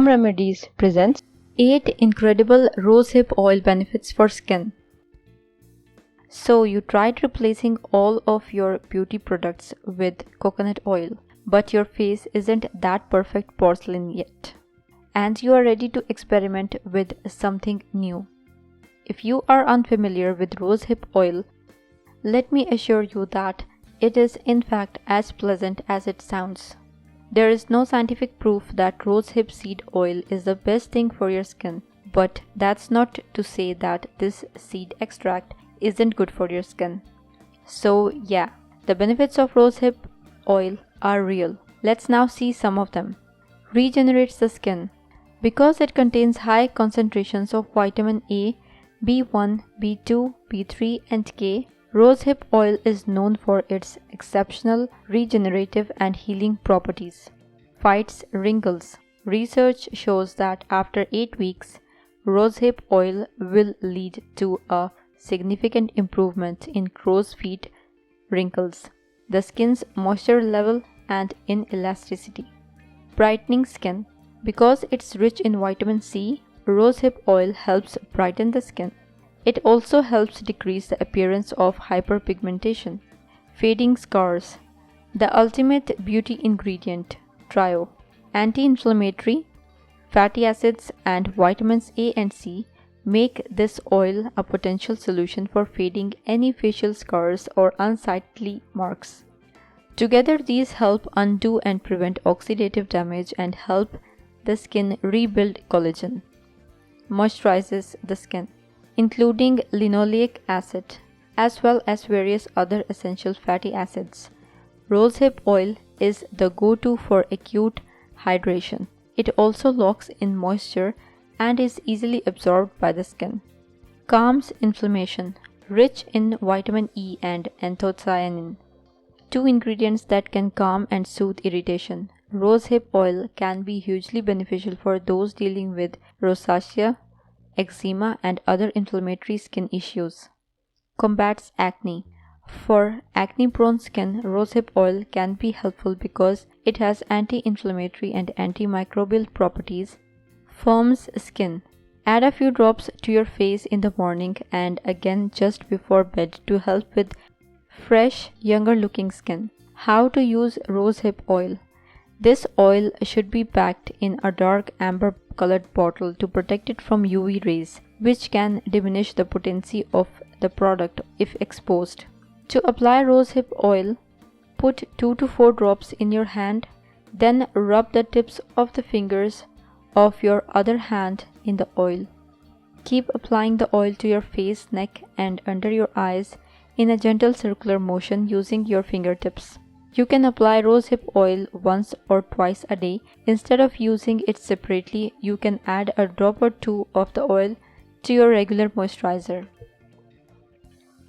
Home Remedies presents 8 incredible rosehip oil benefits for skin. So you tried replacing all of your beauty products with coconut oil, but your face isn't that perfect porcelain yet, and you are ready to experiment with something new. If you are unfamiliar with rosehip oil, let me assure you that it is in fact as pleasant as it sounds. There is no scientific proof that rosehip seed oil is the best thing for your skin, but that's not to say that this seed extract isn't good for your skin. So yeah, the benefits of rosehip oil are real. Let's now see some of them. Regenerates the skin. Because it contains high concentrations of vitamin A, B1, B2, B3 and K, rosehip oil is known for its exceptional regenerative and healing properties. Fights wrinkles. Research shows that after 8 weeks, rosehip oil will lead to a significant improvement in crow's feet wrinkles, the skin's moisture level, and in elasticity. Brightening skin. Because it's rich in vitamin C, rosehip oil helps brighten the skin. It also helps decrease the appearance of hyperpigmentation. Fading scars. The ultimate beauty ingredient, trio. Anti-inflammatory, fatty acids, and vitamins A and C make this oil a potential solution for fading any facial scars or unsightly marks. Together, these help undo and prevent oxidative damage and help the skin rebuild collagen. Moisturizes the skin, including linoleic acid, as well as various other essential fatty acids. Rosehip oil is the go-to for acute hydration. It also locks in moisture and is easily absorbed by the skin. Calms inflammation, rich in vitamin E and anthocyanin, two ingredients that can calm and soothe irritation. Rosehip oil can be hugely beneficial for those dealing with rosacea, eczema, and other inflammatory skin issues. Combats acne. For acne-prone skin, rosehip oil can be helpful because it has anti-inflammatory and antimicrobial properties. Firms skin. Add a few drops to your face in the morning and again just before bed to help with fresh, younger-looking skin. How to use rosehip oil. This oil should be packed in a dark amber colored bottle to protect it from UV rays, which can diminish the potency of the product if exposed. To apply rosehip oil, put 2 to 4 drops in your hand, then rub the tips of the fingers of your other hand in the oil. Keep applying the oil to your face, neck, and under your eyes in a gentle circular motion using your fingertips. You can apply rosehip oil once or twice a day. Instead of using it separately, you can add a drop or two of the oil to your regular moisturizer.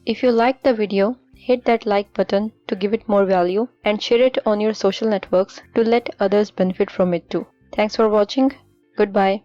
If you liked the video, hit that like button to give it more value and share it on your social networks to let others benefit from it too. Thanks for watching. Goodbye.